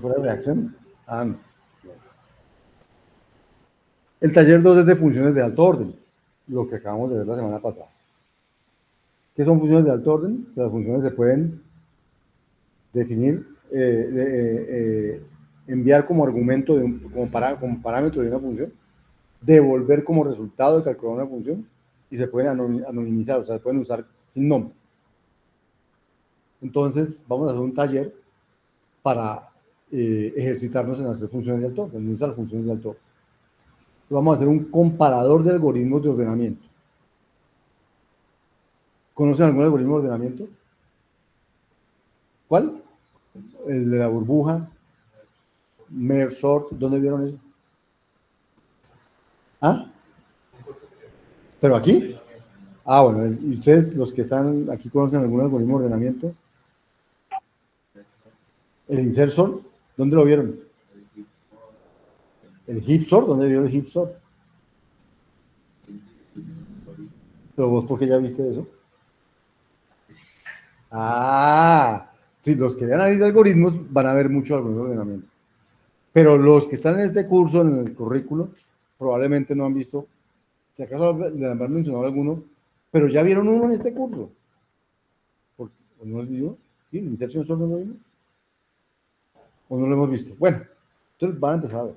¿Fuera de reacción? Ah, no. El taller 2 es de funciones de alto orden, lo que acabamos de ver la semana pasada. ¿Qué son funciones de alto orden? Las funciones se pueden definir, enviar como argumento, como parámetro de una función, devolver como resultado de calcular una función, y se pueden anonimizar, o sea, se pueden usar sin nombre. Entonces, vamos a hacer un taller para ejercitarnos en hacer funciones de alto orden, en usar funciones de alto orden. Vamos a hacer un comparador de algoritmos de ordenamiento. ¿Conocen algún algoritmo de ordenamiento? ¿Cuál? El de la burbuja, merge sort. ¿Dónde vieron eso? ¿Ah? ¿Pero aquí? Ah, bueno, ¿y ustedes, los que están aquí, conocen algún algoritmo de ordenamiento? ¿El insert sort? ¿Dónde lo vieron? ¿El heap sort? ¿Dónde vieron el heap sort? ¿Pero vos por qué ya viste eso? Ah, sí, los que vean ahí de algoritmos van a ver mucho algoritmo de ordenamiento. Pero los que están en este curso, en el currículo, probablemente no han visto, si acaso le han mencionado alguno, pero ya vieron uno en este curso. ¿O no les digo? ¿Sí? ¿El insertion sort no lo vimos? ¿O no lo hemos visto? Bueno, entonces van a empezar a ver.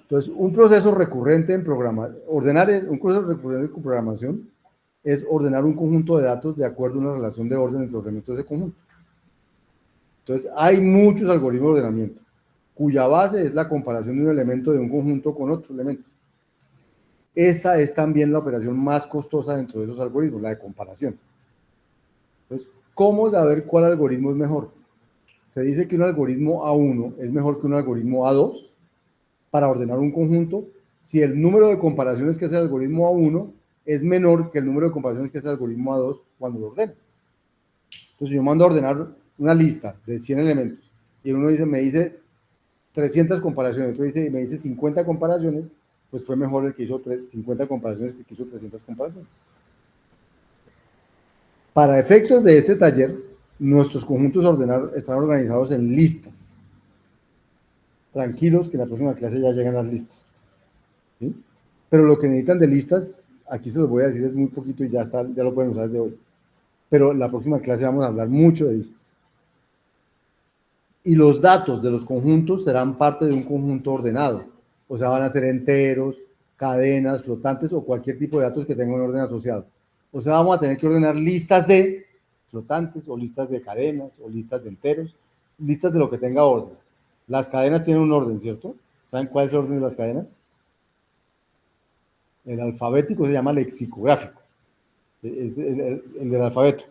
Entonces, un proceso recurrente en programación, un proceso recurrente en programación es ordenar un conjunto de datos de acuerdo a una relación de orden entre los elementos de ese conjunto. Entonces, hay muchos algoritmos de ordenamiento, cuya base es la comparación de un elemento de un conjunto con otro elemento. Esta es también la operación más costosa dentro de esos algoritmos, la de comparación. Entonces, ¿cómo saber cuál algoritmo es mejor? Se dice que un algoritmo A1 es mejor que un algoritmo A2 para ordenar un conjunto si el número de comparaciones que hace el algoritmo A1 es menor que el número de comparaciones que hace el algoritmo A2 cuando lo ordena. Entonces, yo mando a ordenar una lista de 100 elementos y uno dice, me dice 300 comparaciones, otro dice, me dice 50 comparaciones, pues fue mejor el que hizo 50 comparaciones que el que hizo 300 comparaciones. Para efectos de este taller, nuestros conjuntos a ordenar están organizados en listas. Tranquilos que en la próxima clase ya llegan las listas. ¿Sí? Pero lo que necesitan de listas, aquí se los voy a decir, es muy poquito y ya lo pueden usar desde hoy. Pero la próxima clase vamos a hablar mucho de listas. Y los datos de los conjuntos serán parte de un conjunto ordenado. O sea, van a ser enteros, cadenas, flotantes o cualquier tipo de datos que tengan un orden asociado. O sea, vamos a tener que ordenar listas de flotantes o listas de cadenas o listas de enteros, listas de lo que tenga orden. Las cadenas tienen un orden, ¿cierto? ¿Saben cuál es el orden de las cadenas? El alfabético se llama lexicográfico. Es el del alfabeto.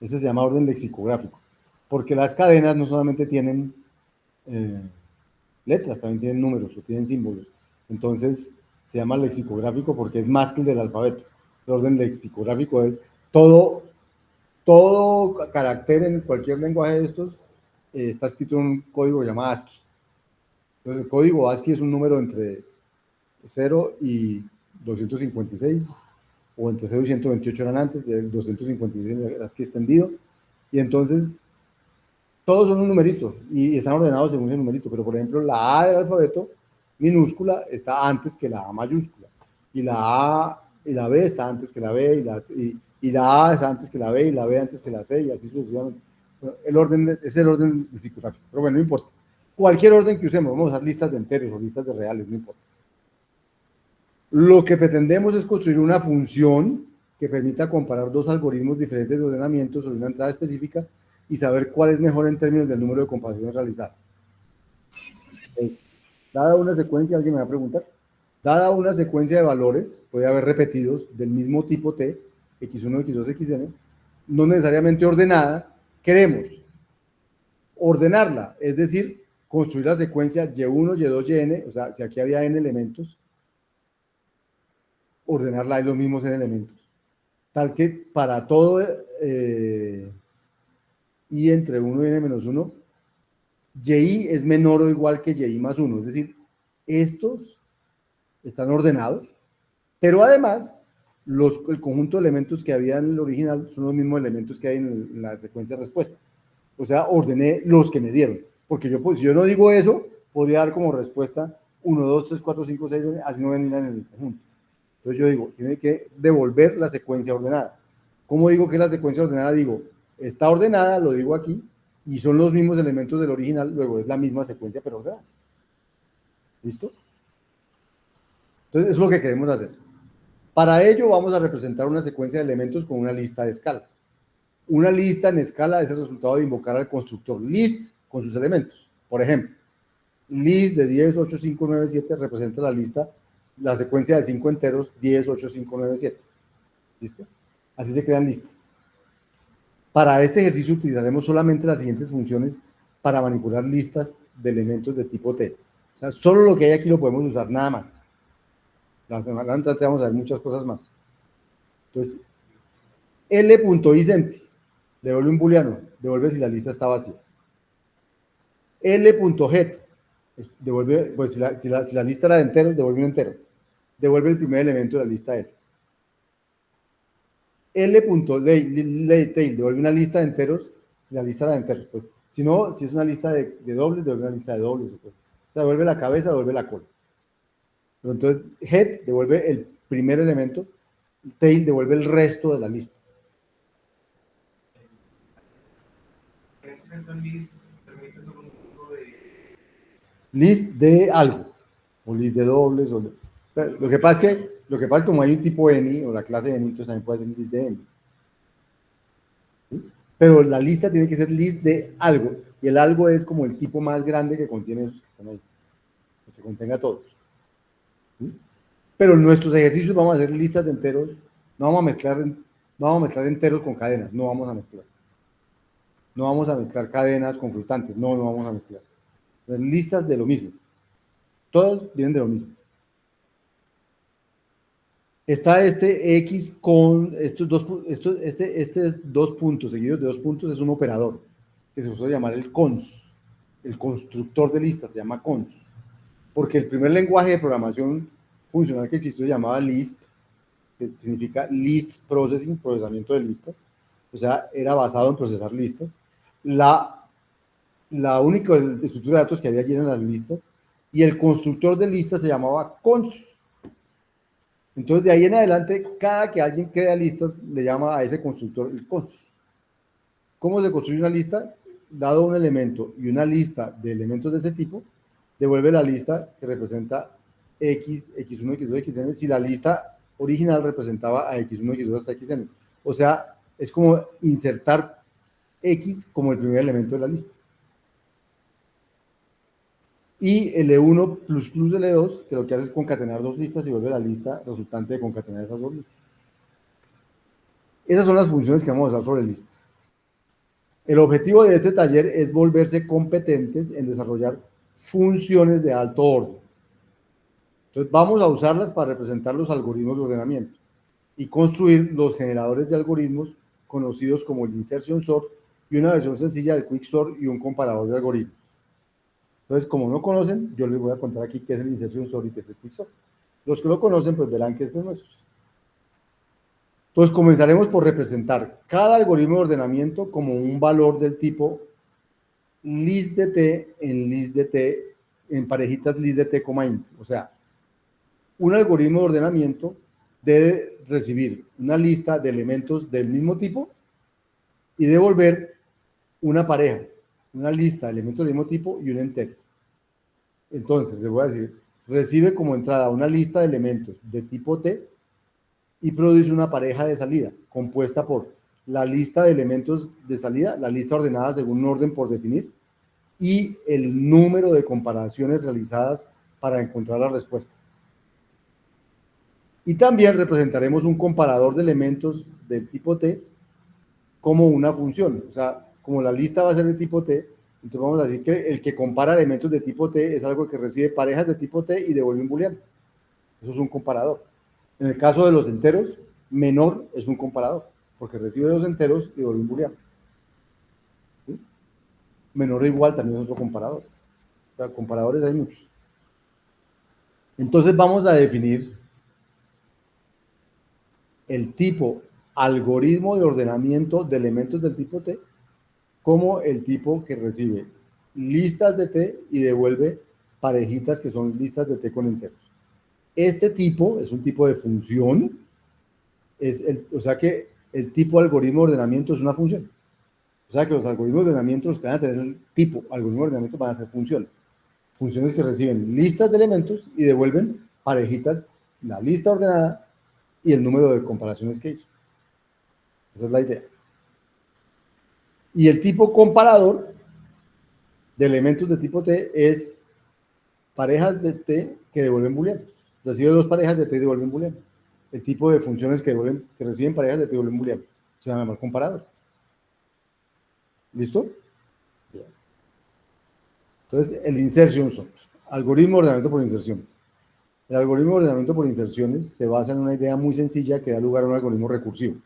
Ese se llama orden lexicográfico. Porque las cadenas no solamente tienen letras, también tienen números o tienen símbolos. Entonces se llama lexicográfico porque es más que el del alfabeto. El orden lexicográfico es todo carácter en cualquier lenguaje de estos está escrito en un código llamado ASCII. Entonces el código ASCII es un número entre 0 y 256, o entre 0 y 128 eran antes, del 256 el ASCII extendido, y entonces todos son un numerito y están ordenados según ese numerito, pero por ejemplo la A del alfabeto minúscula está antes que la A mayúscula, y la A y la B está antes que la B, y la A está antes que la B, y la B antes que la C, y así sucesivamente. El orden es el orden lexicográfico, pero bueno, no importa. Cualquier orden que usemos, vamos a usar listas de enteros o listas de reales, no importa. Lo que pretendemos es construir una función que permita comparar dos algoritmos diferentes de ordenamiento sobre una entrada específica y saber cuál es mejor en términos del número de comparaciones realizadas. Entonces, dada una secuencia, alguien me va a preguntar, dada una secuencia de valores, puede haber repetidos del mismo tipo T, x1, x2, xn, no necesariamente ordenada, queremos ordenarla, es decir, construir la secuencia y1, y2, yn, o sea, si aquí había n elementos, ordenarla hay los mismos n elementos. Tal que para todo y entre 1 y n-1, y es menor o igual que y más 1. Es decir, estos están ordenados, pero además el conjunto de elementos que había en el original son los mismos elementos que hay en la secuencia de respuesta. O sea, ordené los que me dieron. Porque yo, pues, si yo no digo eso, podría dar como respuesta 1, 2, 3, 4, 5, 6, así no venirán en el conjunto. Entonces yo digo, tiene que devolver la secuencia ordenada. ¿Cómo digo que es la secuencia ordenada? Digo, está ordenada, lo digo aquí, y son los mismos elementos del original, luego es la misma secuencia, pero ordenada. ¿Listo? Entonces, eso es lo que queremos hacer. Para ello, vamos a representar una secuencia de elementos con una lista de escala. Una lista en escala es el resultado de invocar al constructor list con sus elementos. Por ejemplo, list de 10, 8, 5, 9, 7 representa la lista, la secuencia de 5 enteros 10, 8, 5, 9, 7. ¿Listo? Así se crean listas. Para este ejercicio utilizaremos solamente las siguientes funciones para manipular listas de elementos de tipo T. O sea, solo lo que hay aquí lo podemos usar, nada más. La semana antes vamos a ver muchas cosas más. Entonces, L.isEmpty devuelve un booleano, devuelve si la lista está vacía. L.get devuelve, pues si la lista era de enteros, devuelve un entero. Devuelve el primer elemento de la lista L. L.tail devuelve una lista de enteros si la lista era de enteros. Pues, si no, si es una lista de dobles, devuelve una lista de dobles. Pues. O sea, devuelve la cabeza, devuelve la cola. Pero entonces, head devuelve el primer elemento, tail devuelve el resto de la lista. List de algo, o list de dobles, o lo que pasa es que como hay un tipo any, o la clase any, entonces también puede ser list de any. ¿Sí? Pero la lista tiene que ser list de algo, y el algo es como el tipo más grande que contiene esos que están ahí, que contenga todos. ¿Sí? Pero en nuestros ejercicios vamos a hacer listas de enteros, no vamos a mezclar enteros con cadenas, no vamos a mezclar. No vamos a mezclar cadenas con flotantes, no vamos a mezclar. Listas de lo mismo. Todos vienen de lo mismo. Está este X con estos dos puntos seguidos de 2 puntos, es un operador que se usa llamar el cons. El constructor de listas se llama cons. Porque el primer lenguaje de programación funcional que existió se llamaba Lisp, que significa List Processing, procesamiento de listas. O sea, era basado en procesar listas. La única estructura de datos que había allí eran las listas. Y el constructor de listas se llamaba cons. Entonces, de ahí en adelante, cada que alguien crea listas, le llama a ese constructor el cons. ¿Cómo se construye una lista? Dado un elemento y una lista de elementos de ese tipo, devuelve la lista que representa X, X1, X2, Xn, si la lista original representaba a X1, X2 hasta Xn. O sea, es como insertar X como el primer elemento de la lista. Y L1 plus plus L2, que lo que hace es concatenar dos listas y vuelve la lista resultante de concatenar esas dos listas. Esas son las funciones que vamos a usar sobre listas. El objetivo de este taller es volverse competentes en desarrollar funciones de alto orden. Entonces vamos a usarlas para representar los algoritmos de ordenamiento y construir los generadores de algoritmos conocidos como el insertion sort y una versión sencilla del quicksort y un comparador de algoritmos. Entonces, como no conocen, yo les voy a contar aquí qué es el insertion sort y qué es el quicksort. Los que lo conocen, pues verán que esto es nuestro. Entonces, comenzaremos por representar cada algoritmo de ordenamiento como un valor del tipo list de t en list de t en parejitas list de t, int. O sea, un algoritmo de ordenamiento debe recibir una lista de elementos del mismo tipo y devolver una pareja, una lista de elementos del mismo tipo y un entero. Entonces, les voy a decir, recibe como entrada una lista de elementos de tipo T y produce una pareja de salida compuesta por la lista de elementos de salida, la lista ordenada según un orden por definir y el número de comparaciones realizadas para encontrar la respuesta. Y también representaremos un comparador de elementos del tipo T como una función. O sea, como la lista va a ser de tipo T, entonces vamos a decir que el que compara elementos de tipo T es algo que recibe parejas de tipo T y devuelve un booleano. Eso es un comparador. En el caso de los enteros, menor es un comparador, porque recibe dos enteros y devuelve un booleano. ¿Sí? Menor o igual también es otro comparador. O sea, comparadores hay muchos. Entonces vamos a definir el tipo algoritmo de ordenamiento de elementos del tipo T como el tipo que recibe listas de T y devuelve parejitas que son listas de T con enteros. Este tipo es un tipo de función, o sea que el tipo algoritmo de ordenamiento es una función. O sea que los algoritmos de ordenamiento, los que van a tener el tipo algoritmo de ordenamiento, van a ser funciones. Funciones que reciben listas de elementos y devuelven parejitas, la lista ordenada y el número de comparaciones que hizo. Esa es la idea. Y el tipo comparador de elementos de tipo T es parejas de T que devuelven booleanos. Recibe dos parejas de T y devuelven booleanos. El tipo de funciones que reciben parejas de T y devuelven booleanos se van a llamar comparadores. ¿Listo? Bien. Entonces, el insertion sort, algoritmo de ordenamiento por inserciones. El algoritmo de ordenamiento por inserciones se basa en una idea muy sencilla que da lugar a un algoritmo recursivo.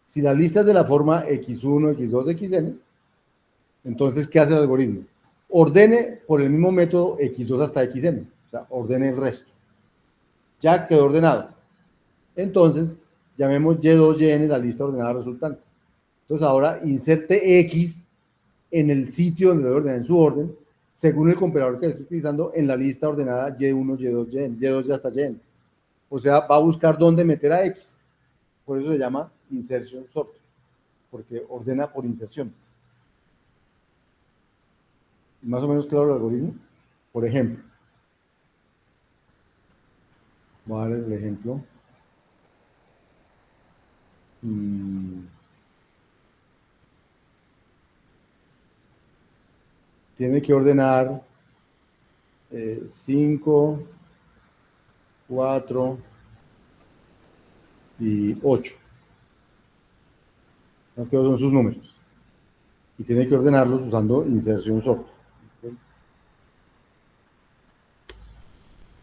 Si la lista es de la forma x1, x2, xn, entonces, ¿qué hace el algoritmo? Ordene por el mismo método x2 hasta xn, o sea, ordene el resto. Ya quedó ordenado. Entonces, llamemos y2, yn la lista ordenada resultante. Entonces, ahora inserte x en el sitio donde lo ordena en su orden, según el comparador que esté utilizando en la lista ordenada y1, y2, yn, y2 ya hasta yn. O sea, va a buscar dónde meter a x. Por eso se llama insertion sort, porque ordena por inserciones. Más o menos claro el algoritmo. Por ejemplo, voy a darles el ejemplo. Tiene que ordenar 5, 4 y 8. Los que son sus números. Y tiene que ordenarlos usando inserción sort.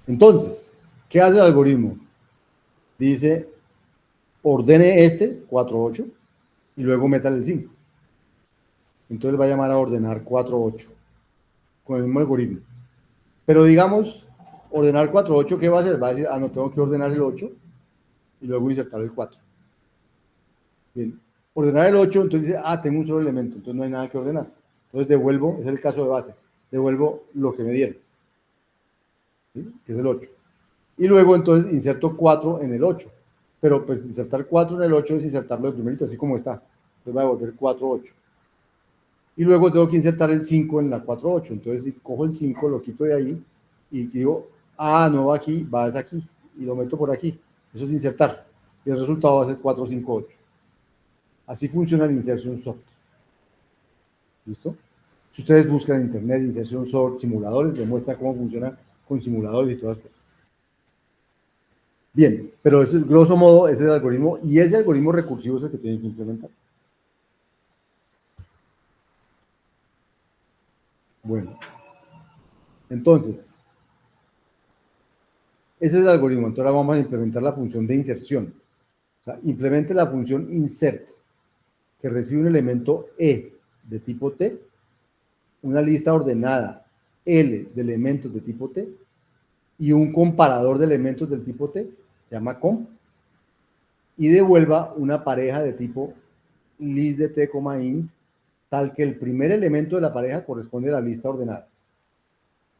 Entonces, ¿qué hace el algoritmo? Dice, ordene este, 4, 8, y luego métale el 5. Entonces va a llamar a ordenar 4, 8, con el mismo algoritmo. Pero digamos, ordenar 4, 8, ¿qué va a hacer? Va a decir, no, tengo que ordenar el 8, y luego insertar el 4. Bien, ordenar el 8, entonces dice, tengo un solo elemento, entonces no hay nada que ordenar. Entonces devuelvo, es el caso de base, devuelvo lo que me dieron, ¿sí? Que es el 8. Y luego entonces inserto 4 en el 8. Pero pues insertar 4 en el 8 es insertarlo de primerito, así como está. Entonces va a devolver 4, 8. Y luego tengo que insertar el 5 en la 4, 8. Entonces si cojo el 5, lo quito de ahí y digo, no va aquí, va es aquí. Y lo meto por aquí. Eso es insertar. Y el resultado va a ser 4, 5, 8. Así funciona el insertion sort. ¿Listo? Si ustedes buscan en internet insertion sort, simuladores, les muestra cómo funciona con simuladores y todas las cosas. Bien, pero eso es, grosso modo, ese es el algoritmo, y ese algoritmo recursivo es el que tienen que implementar. Bueno, entonces, ese es el algoritmo. Entonces ahora vamos a implementar la función de inserción. O sea, implemente la función insert, que recibe un elemento E de tipo T, una lista ordenada L de elementos de tipo T, y un comparador de elementos del tipo T, se llama comp, y devuelva una pareja de tipo list de T, int, tal que el primer elemento de la pareja corresponde a la lista ordenada.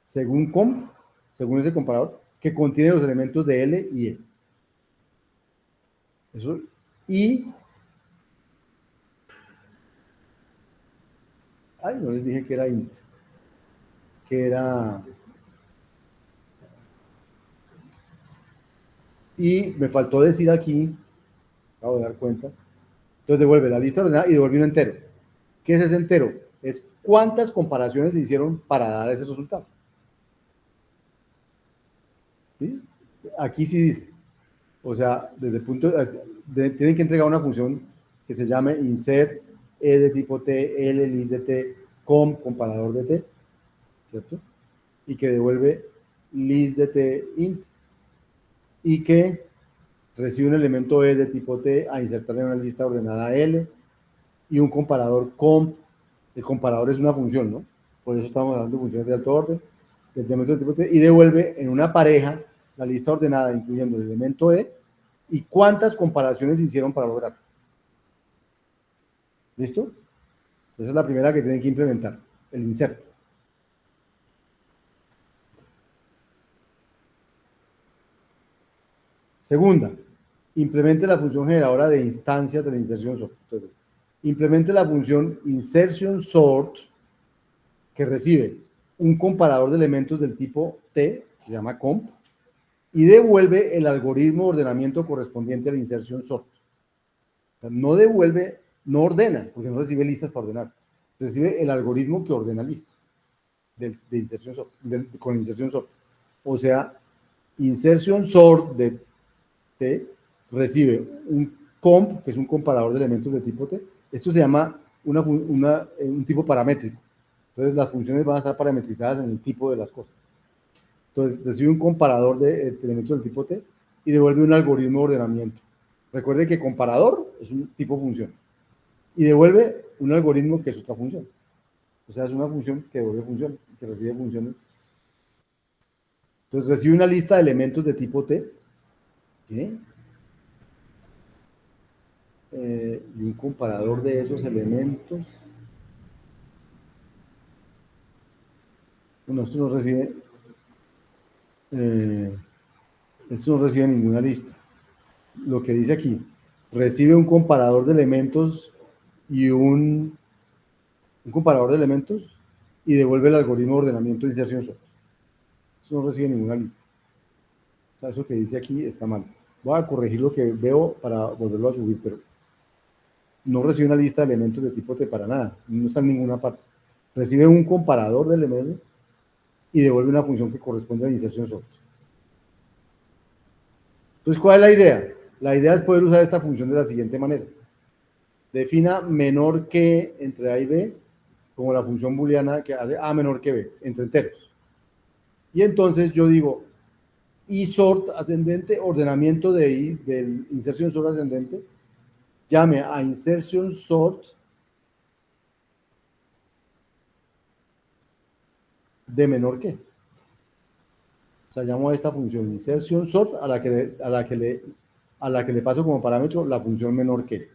Según comp, según ese comparador, que contiene los elementos de L y E. Eso, y... no les dije que era int. Que era... Y me faltó decir aquí, acabo de dar cuenta, entonces devuelve la lista ordenada y devuelve un entero. ¿Qué es ese entero? Es cuántas comparaciones se hicieron para dar ese resultado. ¿Sí? Aquí sí dice, o sea, desde el punto tienen que entregar una función que se llame insert E de tipo T, L list de T, comparador de T, ¿cierto? Y que devuelve list de T int, y que recibe un elemento E de tipo T a insertar en una lista ordenada L, y un comparador comp. El comparador es una función, ¿no? Por eso estamos hablando de funciones de alto orden, del elemento de tipo T, y devuelve en una pareja la lista ordenada, incluyendo el elemento E, y cuántas comparaciones se hicieron para lograrlo. ¿Listo? Esa es la primera que tienen que implementar, el insert. Segunda, implemente la función generadora de instancias de la inserción sort. Entonces, implemente la función insertion sort que recibe un comparador de elementos del tipo T, que se llama comp, y devuelve el algoritmo de ordenamiento correspondiente a la insertion sort. O sea, no devuelve, no ordena, porque no recibe listas para ordenar. Recibe el algoritmo que ordena listas de inserción sort, con inserción sort. O sea, insertion sort de T recibe un comp, que es un comparador de elementos de tipo T. Esto se llama un tipo paramétrico. Entonces, las funciones van a estar parametrizadas en el tipo de las cosas. Entonces, recibe un comparador de elementos del tipo T y devuelve un algoritmo de ordenamiento. Recuerde que comparador es un tipo función y devuelve un algoritmo que es otra función. O sea, es una función que devuelve funciones, que recibe funciones. Entonces, recibe una lista de elementos de tipo T. ¿Sí? Y un comparador de esos elementos. Bueno, esto no recibe ninguna lista. Lo que dice aquí, recibe un comparador de elementos y un comparador de elementos y devuelve el algoritmo de ordenamiento de inserción sort. Eso no recibe ninguna lista. O sea, eso que dice aquí está mal. Voy a corregir lo que veo para volverlo a subir, pero no recibe una lista de elementos de tipo T para nada. No está en ninguna parte. Recibe un comparador de elementos y devuelve una función que corresponde a la inserción sort. Entonces, ¿cuál es la idea? La idea es poder usar esta función de la siguiente manera. Defina menor que entre A y B como la función booleana que hace A menor que B, entre enteros. Y entonces yo digo, isort ascendente, ordenamiento de I, del insertion sort ascendente, llame a insertion sort de menor que. O sea, llamo a esta función insertion sort a la que le paso como parámetro la función menor que.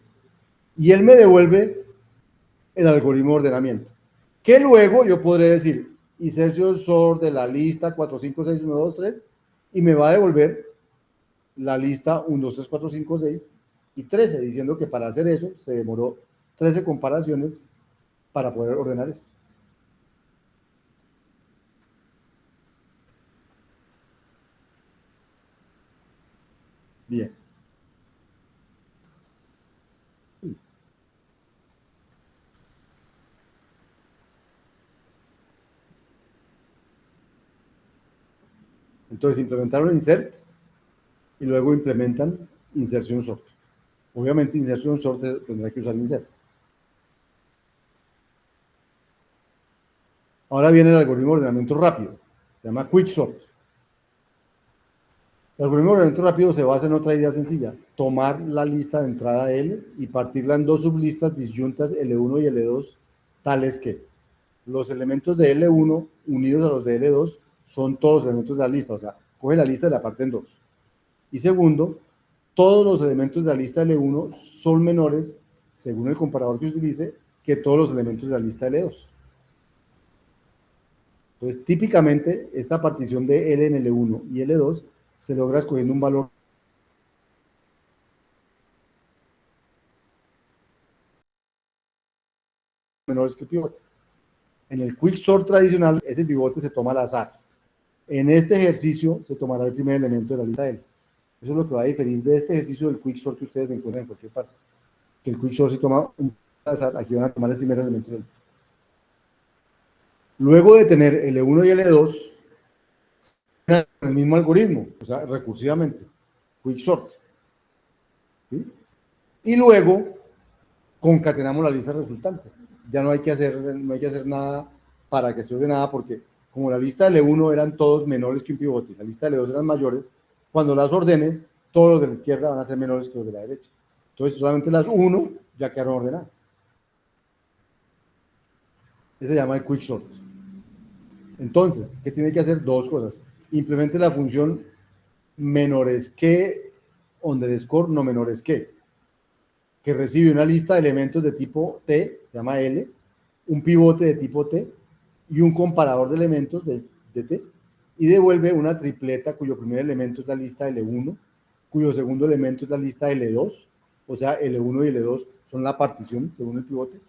Y él me devuelve el algoritmo de ordenamiento. Que luego yo podré decir insertion sort de la lista 4, 5, 6, 1, 2, 3 y me va a devolver la lista 1, 2, 3, 4, 5, 6 y 13, diciendo que para hacer eso se demoró 13 comparaciones para poder ordenar esto. Bien. Entonces implementaron insert y luego implementan inserción sort. Obviamente inserción sort tendrá que usar insert. Ahora viene el algoritmo de ordenamiento rápido. Se llama quicksort. El algoritmo de ordenamiento rápido se basa en otra idea sencilla. Tomar la lista de entrada L y partirla en dos sublistas disyuntas L1 y L2, tales que los elementos de L1 unidos a los de L2 son todos los elementos de la lista. O sea, coge la lista y la parte en dos. Y segundo, todos los elementos de la lista L1 son menores, según el comparador que utilice, que todos los elementos de la lista L2. Entonces, típicamente, esta partición de L en L1 y L2 se logra escogiendo un valor menores que el pivote. En el quicksort tradicional, ese pivote se toma al azar. En este ejercicio se tomará el primer elemento de la lista L. Eso es lo que va a diferir de este ejercicio del quicksort que ustedes encuentran en cualquier parte. Que el quicksort se toma un azar, aquí van a tomar el primer elemento de la lista. Luego de tener L1 y L2, el mismo algoritmo, o sea, recursivamente, quicksort. ¿Sí? Y luego concatenamos las listas resultantes. Ya no hay que hacer nada para que se ordenada, porque como la lista de L1 eran todos menores que un pivote, la lista de L2 eran mayores, cuando las ordene, todos los de la izquierda van a ser menores que los de la derecha. Entonces, solamente las 1 ya quedaron ordenadas. Ese se llama el quicksort. Entonces, ¿qué tiene que hacer? Dos cosas. Implemente la función menores que underscore no menores que recibe una lista de elementos de tipo T, se llama L, un pivote de tipo T y un comparador de elementos de T, y devuelve una tripleta cuyo primer elemento es la lista L1, cuyo segundo elemento es la lista L2, o sea, L1 y L2 son la partición según el pivote,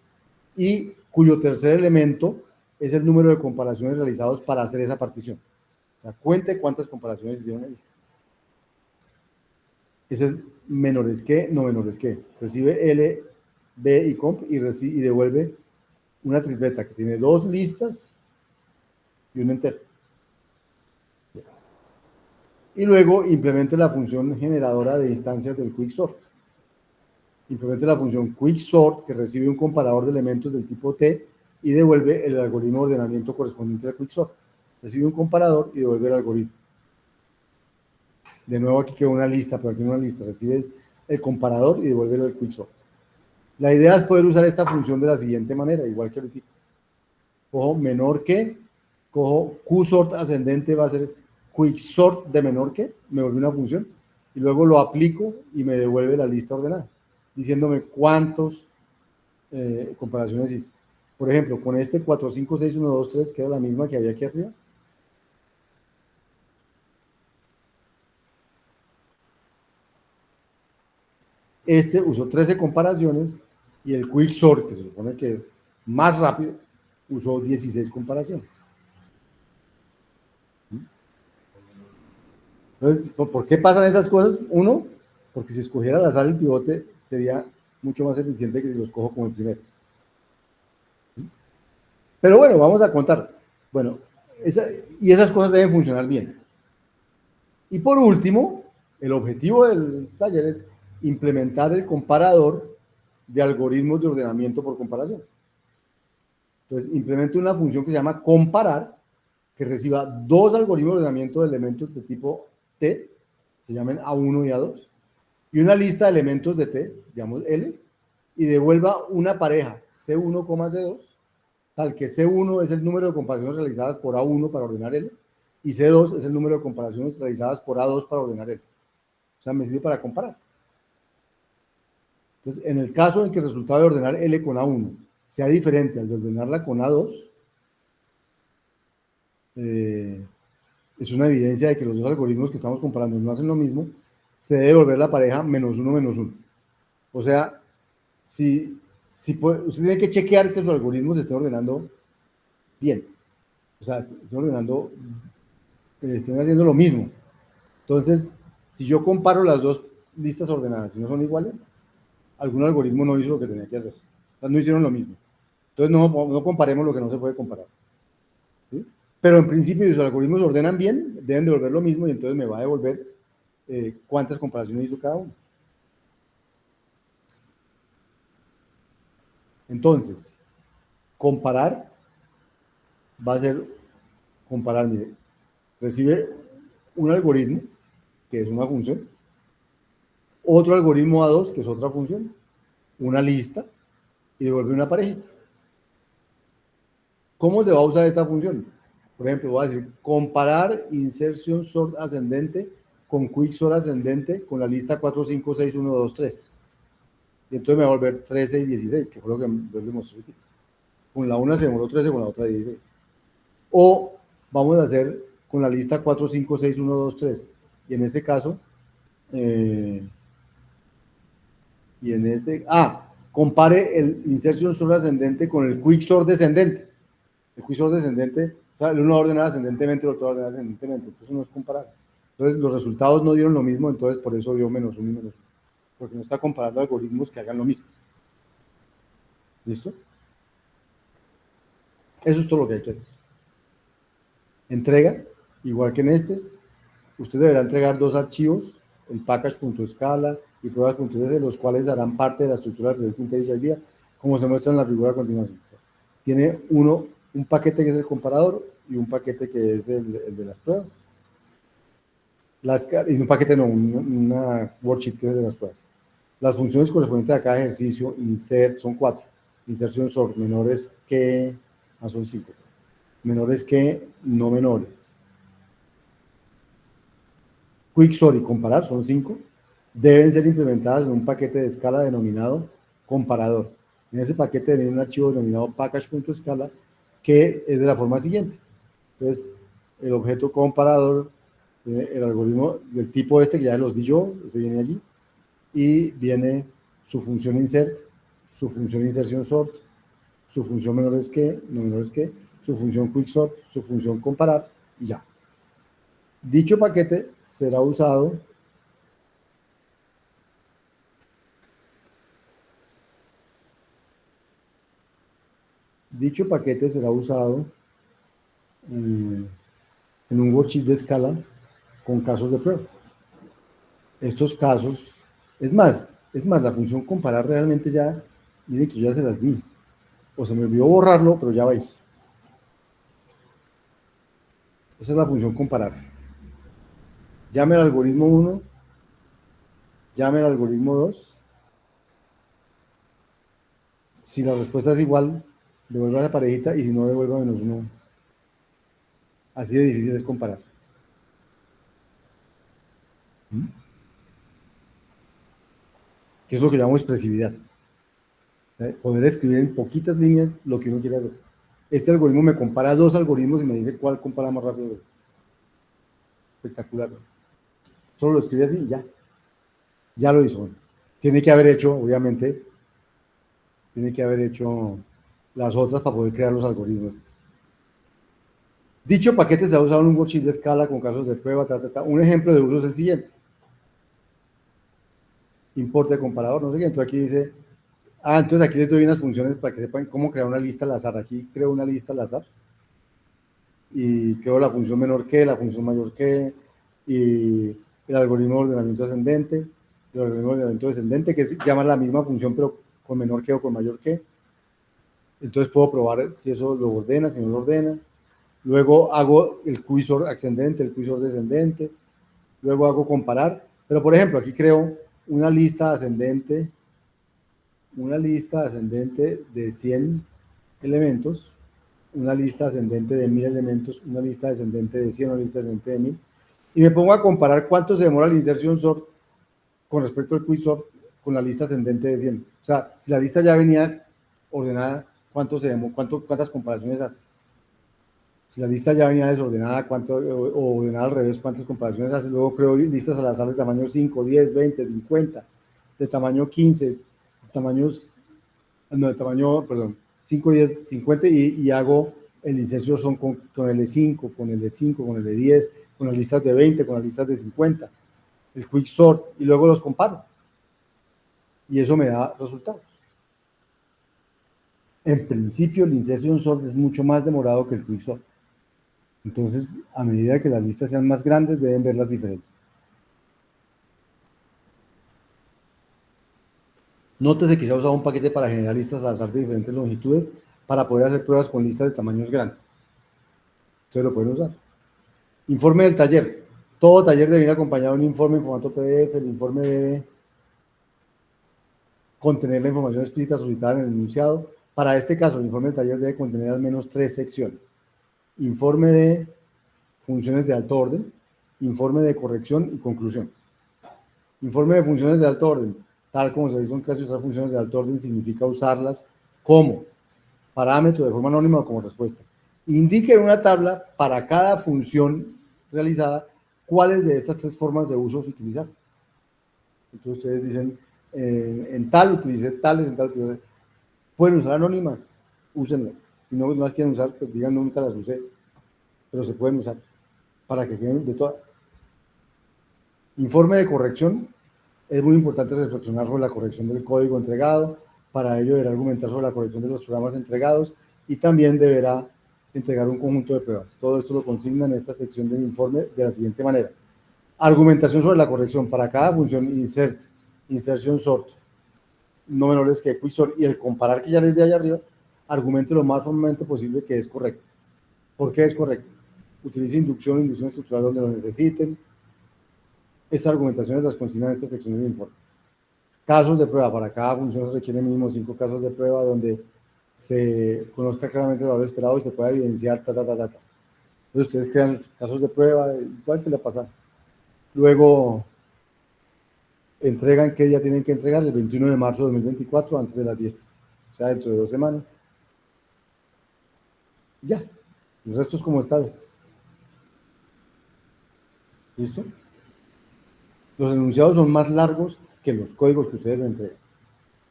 y cuyo tercer elemento es el número de comparaciones realizados para hacer esa partición. O sea, cuente cuántas comparaciones hicieron ahí. Ese es menores que, no menores que. Recibe L, B y comp y devuelve una tripleta que tiene dos listas y un entero. Y luego implemente la función generadora de instancias del quicksort. Implemente la función quicksort, que recibe un comparador de elementos del tipo T y devuelve el algoritmo de ordenamiento correspondiente al quicksort. Recibe un comparador y devuelve el algoritmo. De nuevo aquí quedó una lista, pero aquí no una lista. Recibes el comparador y devuelve el quicksort. La idea es poder usar esta función de la siguiente manera, igual que ahorita. Cojo menor que, cojo qsort ascendente, va a ser quicksort de menor que, me vuelve una función, y luego lo aplico y me devuelve la lista ordenada, diciéndome cuántas comparaciones hice. Por ejemplo, con este 4, 5, 6, 1, 2, 3, que era la misma que había aquí arriba. Este usó 13 comparaciones y el quicksort, que se supone que es más rápido, usó 16 comparaciones. Entonces, ¿por qué pasan esas cosas? Uno, porque si escogiera al azar el pivote sería mucho más eficiente que si los cojo como el primero. Pero bueno, vamos a contar. Bueno, y esas cosas deben funcionar bien. Y por último, el objetivo del taller es implementar el comparador de algoritmos de ordenamiento por comparaciones. Entonces, implemento una función que se llama comparar, que reciba dos algoritmos de ordenamiento de elementos de tipo T, se llamen A1 y A2, y una lista de elementos de T, digamos L, y devuelva una pareja C1, C2, tal que C1 es el número de comparaciones realizadas por A1 para ordenar L, y C2 es el número de comparaciones realizadas por A2 para ordenar L. O sea, me sirve para comparar. Entonces, en el caso en que el resultado de ordenar L con A1 sea diferente al de ordenarla con A2, es una evidencia de que los dos algoritmos que estamos comparando no hacen lo mismo, se debe volver la pareja -1, -1. O sea, si usted tiene que chequear que su algoritmo se esté ordenando bien. O sea, estén ordenando, estén haciendo lo mismo. Entonces, si yo comparo las dos listas ordenadas y no son iguales, algún algoritmo no hizo lo que tenía que hacer. O sea, no hicieron lo mismo. Entonces, no comparemos lo que no se puede comparar. ¿Sí? Pero en principio, si sus algoritmos se ordenan bien, deben devolver lo mismo y entonces me va a devolver cuántas comparaciones hizo cada uno. Entonces, comparar va a ser comparar, mire, recibe un algoritmo, que es una función, otro algoritmo A2, que es otra función, una lista, y devuelve una parejita. ¿Cómo se va a usar esta función? Por ejemplo, voy a decir comparar insertion sort ascendente con quicksort ascendente con la lista 4, 5, 6, 1, 2, 3. Y entonces me va a volver 3, 6, 16, que fue lo que yo le mostré. Con la una se demoró 13, con la otra 16. O vamos a hacer con la lista 4, 5, 6, 1, 2, 3. Y en ese caso, compare el insertion sort ascendente con el quicksort descendente. El quicksort descendente, o sea, el uno va a ordenar ascendentemente, el otro va a ordenar ascendentemente. Entonces no es comparar. Entonces los resultados no dieron lo mismo, entonces por eso dio -1 y -1. Porque no está comparando algoritmos que hagan lo mismo. ¿Listo? Eso es todo lo que hay que hacer. Entrega, igual que en este, usted deberá entregar dos archivos, el package.scala y pruebas.ss, los cuales darán parte de la estructura del proyecto IntelliJ IDEA, como se muestra en la figura a continuación. O sea, tiene un paquete que es el comparador y un paquete que es el de las pruebas. Y un paquete no, una worksheet que es de las pruebas. Las funciones correspondientes a cada ejercicio, insert, son 4. Inserción sort, menores que, son 5. Menores que, no menores. Quicksort y comparar, son 5. Deben ser implementadas en un paquete de escala denominado comparador. En ese paquete viene un archivo denominado package.scala, que es de la forma siguiente. Entonces, el objeto comparador, el algoritmo del tipo este, que ya los di yo, ese viene allí, y viene su función insert, su función inserción sort, su función menores que, no menores que, su función quicksort, su función comparar, y ya. Dicho paquete será usado en un worksheet de escala con casos de prueba. Estos casos, es más, la función comparar realmente ya, miren que yo ya se las di, o se me olvidó borrarlo, pero ya va ahí. Esa es la función comparar. Llame al algoritmo 1, llame al algoritmo 2. Si la respuesta es igual, devuelva esa parejita, y si no, devuelva -1. Así de difícil es comparar. ¿Mm? Que es lo que llamo expresividad. Poder escribir en poquitas líneas lo que uno quiere hacer. Este algoritmo me compara dos algoritmos y me dice cuál compara más rápido. Espectacular. Solo lo escribe así y ya. Ya lo hizo. Tiene que haber hecho, obviamente, las otras para poder crear los algoritmos. Dicho paquete se ha usado en un worksheet de escala con casos de prueba. Un ejemplo de uso es el siguiente. Importe de comparador, no sé qué. Entonces aquí dice, entonces aquí les doy unas funciones para que sepan cómo crear una lista al azar. Aquí creo una lista al azar y creo la función menor que, la función mayor que, y el algoritmo de ordenamiento ascendente, el algoritmo de ordenamiento descendente, que llama la misma función pero con menor que o con mayor que. Entonces puedo probar si eso lo ordena, si no lo ordena. Luego hago el quizor ascendente, el quizor descendente. Luego hago comparar. Pero por ejemplo, aquí creo una lista ascendente de 100 elementos, una lista ascendente de 1000 elementos, una lista descendente de 100, una lista descendente de 1000, y me pongo a comparar cuánto se demora la inserción sort con respecto al quicksort con la lista ascendente de 100. O sea, si la lista ya venía ordenada, ¿cuántas comparaciones hace? Si la lista ya venía desordenada, o ordenada al revés, ¿cuántas comparaciones hace? Luego creo listas al azar de tamaño 5, 10, 20, 50, de tamaño 15, de tamaño, perdón, 5, 10, 50, y hago el inserción son con L5, con L5, con L10, con las listas de 20, con las listas de 50, el quicksort, y luego los comparo. Y eso me da resultados. En principio, el insertion sort es mucho más demorado que el quicksort. Entonces, a medida que las listas sean más grandes, deben ver las diferencias. Nótese que se ha usado un paquete para generar listas al azar de diferentes longitudes para poder hacer pruebas con listas de tamaños grandes. Ustedes lo pueden usar. Informe del taller. Todo taller debe ir acompañado de un informe en formato PDF. El informe debe contener la información explícita solicitada en el enunciado. Para este caso, el informe del taller debe contener al menos 3 secciones. Informe de funciones de alto orden, informe de corrección y conclusión. Informe de funciones de alto orden. Tal como se dice en clase, usar funciones de alto orden significa usarlas como parámetro de forma anónima o como respuesta. Indique en una tabla para cada función realizada cuáles de estas 3 formas de uso se utilizar. Entonces ustedes dicen, en tal utilicé tales, en tal utilicé. Pueden usar anónimas, úsenlas. Si no las quieren usar, pues digan nunca las usé, pero se pueden usar para que queden de todas. Informe de corrección. Es muy importante reflexionar sobre la corrección del código entregado. Para ello deberá argumentar sobre la corrección de los programas entregados y también deberá entregar un conjunto de pruebas. Todo esto lo consigna en esta sección del informe de la siguiente manera. Argumentación sobre la corrección. Para cada función insert, insertion sort, no menores que quicksort, y el comparar que ya les di allá arriba, argumente lo más formalmente posible que es correcto. ¿Por qué es correcto? Utilice inducción estructural donde lo necesiten. Estas argumentaciones las consignan en esta sección del informe. Casos de prueba. Para cada función se requieren mínimo 5 casos de prueba donde se conozca claramente el valor esperado y se pueda evidenciar Entonces ustedes crean sus casos de prueba, igual que la pasada. Luego entregan, ¿qué día tienen que entregar? El 21 de marzo de 2024 antes de las 10. O sea dentro de 2 semanas. Ya, el resto es como esta vez. ¿Listo? Los enunciados son más largos que los códigos que ustedes entregan.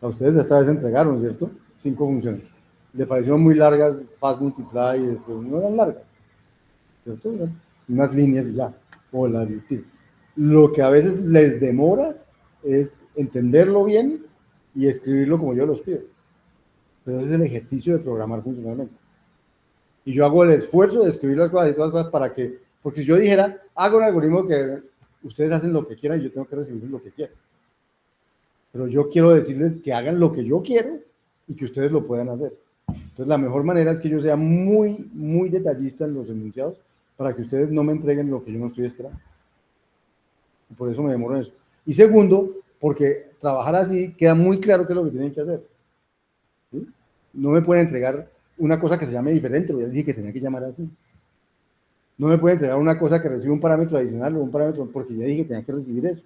A ustedes esta vez entregaron, ¿cierto? 5 funciones. Le parecieron muy largas, fast multiply, no eran largas, ¿cierto? Eran unas líneas y ya, o la repeat. Lo que a veces les demora es entenderlo bien y escribirlo como yo los pido. Pero ese es el ejercicio de programar funcionalmente. Y yo hago el esfuerzo de escribir las cosas y todas las cosas para que, porque si yo dijera, hago un algoritmo que ustedes hacen lo que quieran y yo tengo que recibir lo que quieran. Pero yo quiero decirles que hagan lo que yo quiero y que ustedes lo puedan hacer. Entonces, la mejor manera es que yo sea muy, muy detallista en los enunciados para que ustedes no me entreguen lo que yo no estoy esperando. Y por eso me demoro en eso. Y segundo, porque trabajar así queda muy claro qué es lo que tienen que hacer. ¿Sí? No me pueden entregar una cosa que se llame diferente, porque ya dije que tenía que llamar así. No me pueden entregar una cosa que recibe un parámetro adicional o un parámetro, porque ya dije que tenía que recibir eso.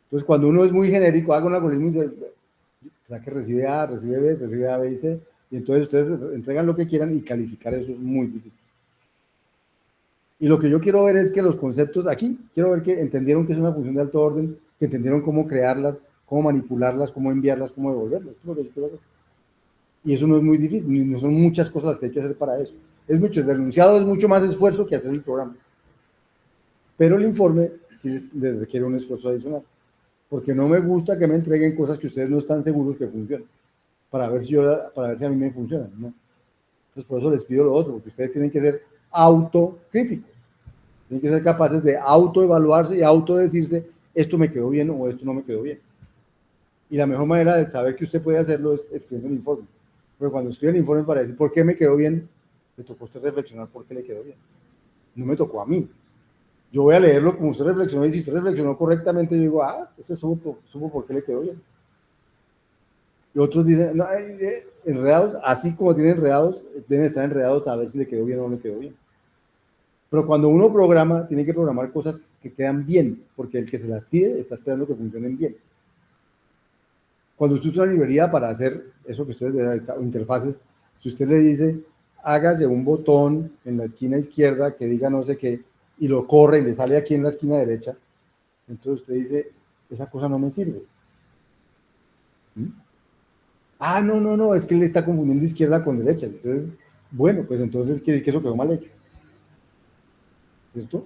Entonces, cuando uno es muy genérico, haga un algoritmo y dice, o sea, que recibe A, recibe B, recibe A, B y C, y entonces ustedes entregan lo que quieran y calificar eso es muy difícil. Y lo que yo quiero ver es que los conceptos aquí, quiero ver que entendieron que es una función de alto orden, que entendieron cómo crearlas, cómo manipularlas, cómo enviarlas, cómo devolverlas. Eso es lo que yo quiero hacer. Y eso no es muy difícil, no son muchas cosas las que hay que hacer para eso. Es mucho, el enunciado es mucho más esfuerzo que hacer el programa. Pero el informe sí les requiere un esfuerzo adicional. Porque no me gusta que me entreguen cosas que ustedes no están seguros que funcionen, para ver si a mí me funcionan, ¿no? Entonces por eso les pido lo otro, porque ustedes tienen que ser autocríticos, tienen que ser capaces de autoevaluarse y autodecirse, esto me quedó bien o esto no me quedó bien. Y la mejor manera de saber que usted puede hacerlo es escribiendo el informe. Pero cuando escribe el informe para decir por qué me quedó bien, le tocó a usted reflexionar por qué le quedó bien. No me tocó a mí. Yo voy a leerlo como usted reflexionó y si usted reflexionó correctamente, yo digo, ese supo por qué le quedó bien. Y otros dicen, no, enredados, así como tienen enredados, deben estar enredados a ver si le quedó bien o no le quedó bien. Pero cuando uno programa, tiene que programar cosas que quedan bien, porque el que se las pide está esperando que funcionen bien. Cuando usted usa una librería para hacer eso que ustedes deben, o interfaces, si usted le dice, hágase un botón en la esquina izquierda que diga no sé qué, y lo corre y le sale aquí en la esquina derecha, entonces usted dice, esa cosa no me sirve. ¿Mm? No, es que él está confundiendo izquierda con derecha. Entonces, bueno, pues entonces quiere decir que eso quedó mal hecho. ¿Cierto?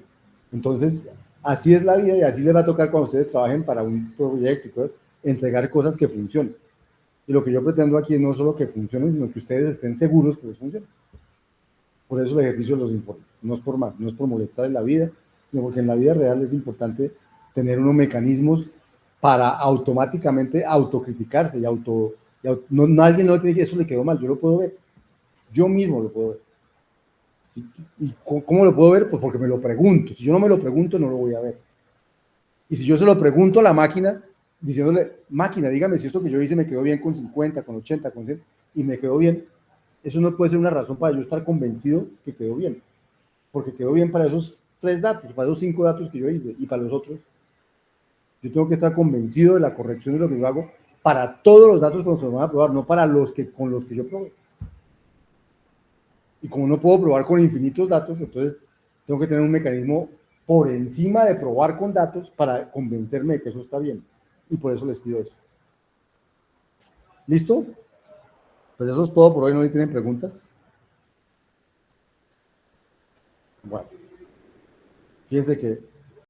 Entonces, así es la vida y así les va a tocar cuando ustedes trabajen para un proyecto y cosas, entregar cosas que funcionen. Y lo que yo pretendo aquí es no solo que funcionen, sino que ustedes estén seguros que les funcionen. Por eso el ejercicio de los informes. No es por más, no es por molestar en la vida, sino porque en la vida real es importante tener unos mecanismos para automáticamente autocriticarse no, alguien no tiene que eso le quedó mal, yo lo puedo ver, yo mismo lo puedo ver. ¿Sí? ¿Y cómo lo puedo ver? Pues porque me lo pregunto. Si yo no me lo pregunto, no lo voy a ver. Y si yo se lo pregunto a la máquina, diciéndole, máquina, dígame si esto que yo hice me quedó bien con 50, con 80, con 100, y me quedó bien, eso no puede ser una razón para yo estar convencido que quedó bien. Porque quedó bien para esos 3 datos, para esos 5 datos que yo hice, y para los otros, yo tengo que estar convencido de la corrección de lo que yo hago para todos los datos cuando se van a probar, no para con los que yo probé. Y como no puedo probar con infinitos datos, entonces tengo que tener un mecanismo por encima de probar con datos para convencerme de que eso está bien. Y por eso les pido eso. ¿Listo? Pues eso es todo por hoy. ¿No tienen preguntas? Bueno, fíjense que